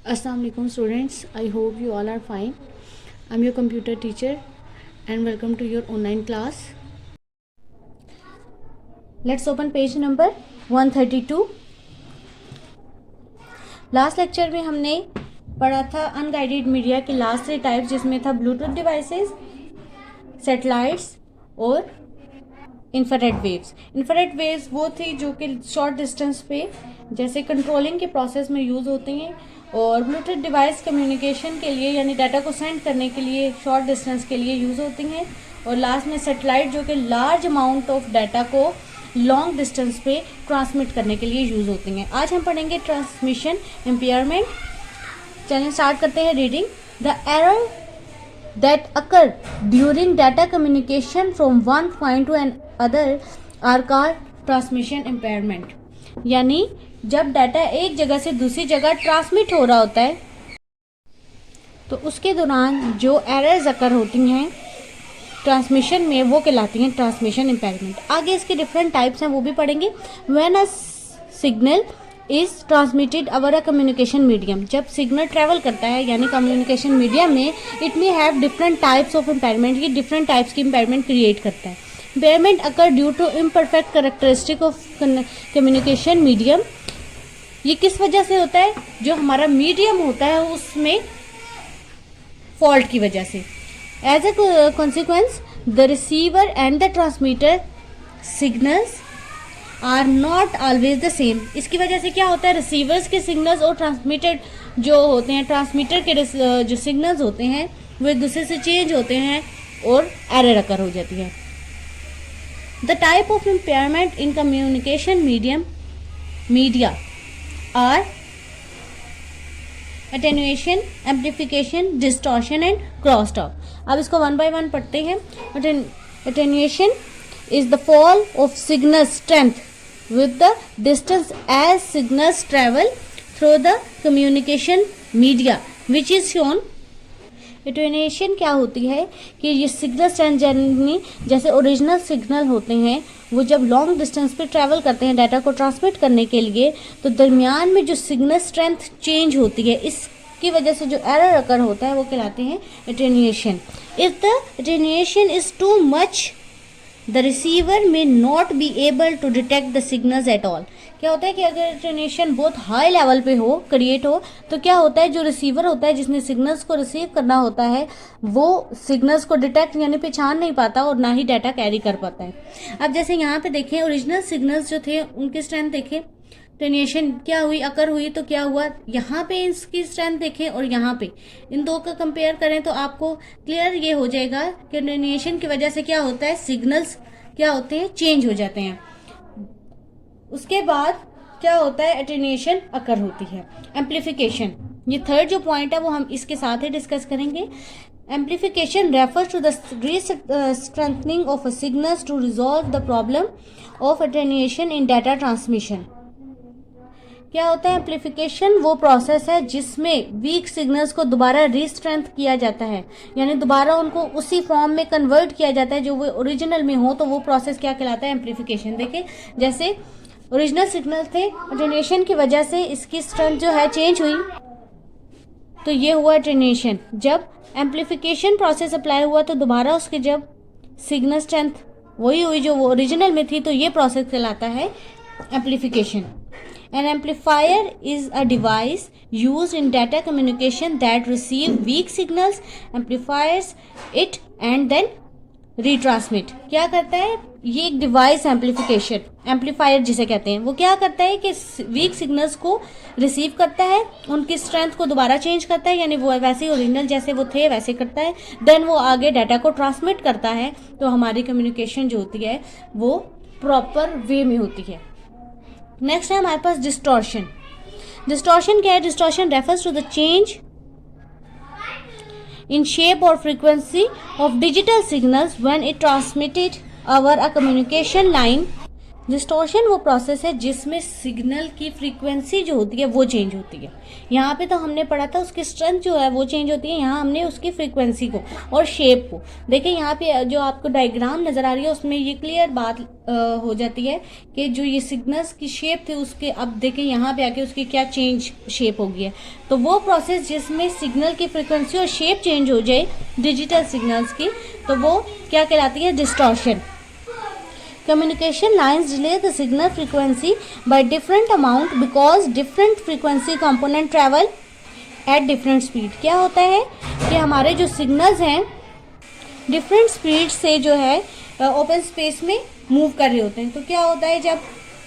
Assalamu alaikum students. I hope you all are fine. I'm your computer teacher and welcome to your online class. Let's open page number 132. Last lecture में हमने पढ़ा था unguided media के last 3 types, जिसमें था Bluetooth devices, satellites और infrared waves. Infrared waves वो थी जो कि शॉर्ट डिस्टेंस पे जैसे कंट्रोलिंग के प्रोसेस में यूज़ होती हैं, और ब्लूटूथ डिवाइस कम्युनिकेशन के लिए यानी डाटा को सेंड करने के लिए शॉर्ट डिस्टेंस के लिए यूज़ होती हैं। और लास्ट में सैटेलाइट जो कि लार्ज अमाउंट ऑफ डाटा को लॉन्ग डिस्टेंस पे ट्रांसमिट करने के लिए यूज़ होती हैं। आज हम पढ़ेंगे ट्रांसमिशन इम्पेयरमेंट। चलिए स्टार्ट करते हैं reading. The error that occur during data communication from one point to another are called transmission impairment। यानी जब डाटा एक जगह से दूसरी जगह ट्रांसमिट हो रहा होता है तो उसके दौरान जो एरर्स अकर होती हैं ट्रांसमिशन में वो कहलाती हैं ट्रांसमिशन इम्पेयरमेंट। आगे इसके डिफरेंट टाइप्स हैं वो भी पढ़ेंगे। When a signal is transmitted over a communication medium, जब सिग्नल ट्रेवल करता है यानी कम्युनिकेशन मीडियम में, it may have different types of impairment. ये डिफरेंट टाइप्स की इम्पेयरमेंट क्रिएट करता है। Impairment occur due to imperfect characteristic of communication medium. ये किस वजह से होता है? जो हमारा मीडियम होता है उसमें फॉल्ट की वजह से। As a consequence the receiver and the transmitter signals are not always the same. इसकी वजह से क्या होता है? रिसीवर्स के सिग्नल्स और ट्रांसमिटेड जो होते हैं, ट्रांसमीटर के जो सिग्नल्स होते हैं वो एक दूसरे से चेंज होते हैं और एरर अकर हो जाती है। The type of impairment in communication media are attenuation, amplification, distortion and crosstalk. अब इसको वन बाय वन पढ़ते हैं। Attenuation is the fall of signal strength with the distance as signals travel through the communication media which is shown। attenuation क्या होती है कि ये signal strength जैसे ओरिजिनल सिग्नल होते हैं वो जब लॉन्ग डिस्टेंस पे ट्रैवल करते हैं डाटा को ट्रांसमिट करने के लिए, तो दरमियान में जो सिग्नल स्ट्रेंथ चेंज होती है इसकी वजह से जो एरर अकर होता है वो कहलाते हैं attenuation। if the attenuation is too much the receiver may not be able to detect the signals at all। क्या होता है कि अगर अटेन्यूएशन बहुत हाई लेवल पे हो, क्रिएट हो, तो क्या होता है जो रिसीवर होता है जिसने सिग्नल्स को रिसीव करना होता है वो सिग्नल्स को डिटेक्ट यानी पहचान नहीं पाता और ना ही डाटा कैरी कर पाता है। अब जैसे यहाँ पे देखें ओरिजिनल सिग्नल्स जो थे उनकी स्ट्रेंथ देखें, अटेन्यूएशन क्या हुई, अकर हुई, तो क्या हुआ यहाँ पे इसकी स्ट्रेंथ देखें और यहाँ पे इन दो का कंपेयर करें तो आपको क्लियर ये हो जाएगा कि अटेन्यूएशन की वजह से क्या होता है, सिग्नल्स क्या होते हैं, चेंज हो जाते हैं। उसके बाद क्या होता है, अटेन्यूएशन अकर होती है। एम्प्लीफिकेशन, ये थर्ड जो पॉइंट है वो हम इसके साथ ही डिस्कस करेंगे। Amplification refers to the strengthening of a signals to resolve the problem of attenuation in data transmission. क्या होता है एम्प्लीफिकेशन? वो प्रोसेस है जिसमें वीक सिग्नल्स को दोबारा रीस्ट्रेंथ किया जाता है, यानी दोबारा उनको उसी फॉर्म में कन्वर्ट किया जाता है जो वो ओरिजिनल में हो, तो वो प्रोसेस क्या कहलाता है, एम्प्लीफिकेशन। देखिए जैसे ओरिजिनल सिग्नल थे, अटेन्यूएशन की वजह से इसकी स्ट्रेंथ जो है चेंज हुई तो ये हुआ अटेन्यूएशन। जब एम्प्लीफिकेशन प्रोसेस अप्लाई हुआ तो दोबारा उसके जब सिग्नल स्ट्रेंथ वही हुई जो वो ओरिजिनल में थी, तो ये प्रोसेस कहलाता है amplification. An amplifier is a device used in data communication that receive weak signals, amplifies it and then retransmit। क्या करता है ये एक डिवाइस, एम्प्लीफिकेशन एम्पलीफायर जिसे कहते हैं, वो क्या करता है कि वीक सिग्नल्स को रिसीव करता है, उनकी स्ट्रेंथ को दोबारा चेंज करता है, यानी वो वैसे ही ओरिजिनल जैसे वो थे वैसे करता है, देन वो आगे डाटा को ट्रांसमिट करता है, तो हमारी कम्युनिकेशन जो होती है वो प्रॉपर वे में होती है। नेक्स्ट है हमारे पास डिस्टॉर्शन। डिस्टॉर्शन क्या है? Distortion refers to the change in shape और frequency of digital signals when it transmitted over a communication line distortion वो प्रोसेस है जिसमें सिग्नल की फ्रीक्वेंसी जो होती है वो चेंज होती है। यहाँ पे तो हमने पढ़ा था उसकी स्ट्रेंथ जो है वो चेंज होती है, यहाँ हमने उसकी फ्रीक्वेंसी को और शेप को। देखिए यहाँ पे जो आपको डायग्राम नज़र आ रही है उसमें ये क्लियर बात हो जाती है कि जो ये सिग्नल्स की शेप थी उसके अब देखिए यहाँ पे आके उसकी क्या चेंज शेप हो गई है। तो वो प्रोसेस जिसमें सिग्नल की फ्रीक्वेंसी और शेप चेंज हो जाए डिजिटल सिग्नल्स की, तो वो क्या कहलाती है? Distortion. Communication lines delay the signal frequency by different amount because different frequency component travel at different speed। क्या होता है कि हमारे जो सिग्नल्स हैं डिफरेंट स्पीड से जो है ओपन स्पेस में मूव कर रहे होते हैं। तो क्या होता है जब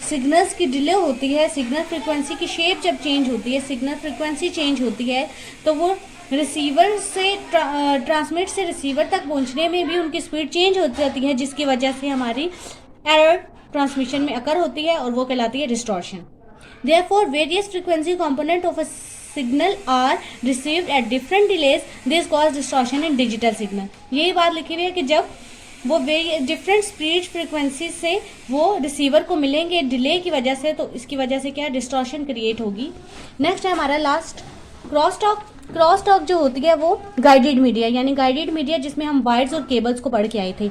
सिग्नल्स की डिले होती है, सिग्नल फ्रीक्वेंसी की शेप जब चेंज होती है, सिग्नल फ्रीक्वेंसी चेंज होती है, तो वो रिसीवर से ट्रांसमिट से रिसीवर तक पहुंचने में भी उनकी स्पीड चेंज हो जाती है, जिसकी वजह से हमारी एरर ट्रांसमिशन में अकर होती है और वो कहलाती है distortion. Therefore various frequency component of a signal are received at different delays, this cause distortion in digital signal. यही बात लिखी हुई है कि जब वो डिफरेंट स्पीड फ्रीक्वेंसी से वो रिसीवर को मिलेंगे डिले की वजह से, तो इसकी वजह से क्या डिस्टॉर्शन क्रिएट होगी। नेक्स्ट है हमारा last cross talk. Cross talk जो होती है वो गाइडेड मीडिया, यानी गाइडेड मीडिया जिसमें हम वायर्स और केबल्स को पढ़ के आए थे।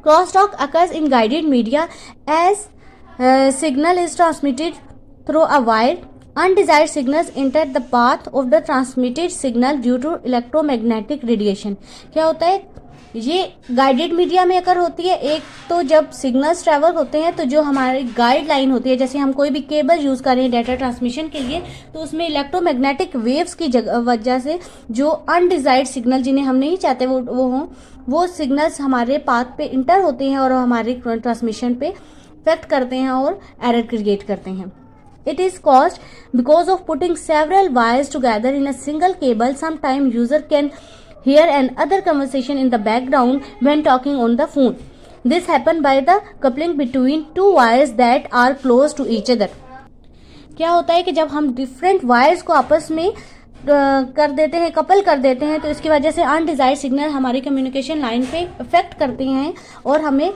Crosstalk occurs in guided media as signal is transmitted through a wire. Undesired signals enter the path of the transmitted signal due to electromagnetic radiation। क्या होता है? ये गाइडेड मीडिया में अकर होती है। एक तो जब सिग्नल्स ट्रैवल होते हैं तो जो हमारी गाइड लाइन होती है, जैसे हम कोई भी केबल यूज़ कर रहे हैं डाटा ट्रांसमिशन के लिए, तो उसमें इलेक्ट्रोमैग्नेटिक वेव्स की वजह से जो अनडिजायर्ड सिग्नल जिन्हें हम नहीं चाहते वो हों, वो सिग्नल्स हमारे पाथ पे इंटर होते हैं और हमारे ट्रांसमिशन पे इफेक्ट करते हैं और एरर क्रिएट करते हैं। It is caused because of putting several wires together in a single cable. Sometimes user can hear another conversation in the background when talking on the phone. This happens by the coupling between two wires that are close to each other। क्या होता है कि जब हम different wires को आपस में कर देते हैं, कपल कर देते हैं, तो इसकी वजह से अनडिजायर्ड सिग्नल हमारी कम्युनिकेशन लाइन पे इफेक्ट करते हैं और हमें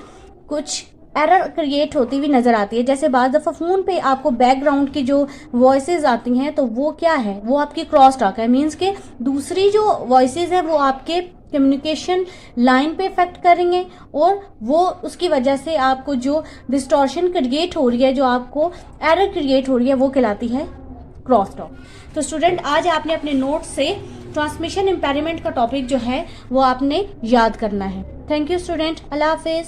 कुछ एरर क्रिएट होती हुई नज़र आती है। जैसे बाज़ दफ़ा फ़ोन पे आपको बैकग्राउंड की जो वॉइसेस आती हैं, तो वो क्या है? वो आपकी क्रॉस टॉक है। मीन्स के दूसरी जो वॉइसेस है वो आपके कम्युनिकेशन लाइन पे इफेक्ट करेंगे और वो उसकी वजह से आपको जो डिस्टॉर्शन क्रिएट हो रही है, जो आपको एरर क्रिएट हो रही है, वो कहलाती है क्रॉस टॉक। तो स्टूडेंट, आज आपने अपने नोट से ट्रांसमिशन इम्पेयरमेंट का टॉपिक जो है वो आपने याद करना है। थैंक यू स्टूडेंट, अल्लाह हाफिज़।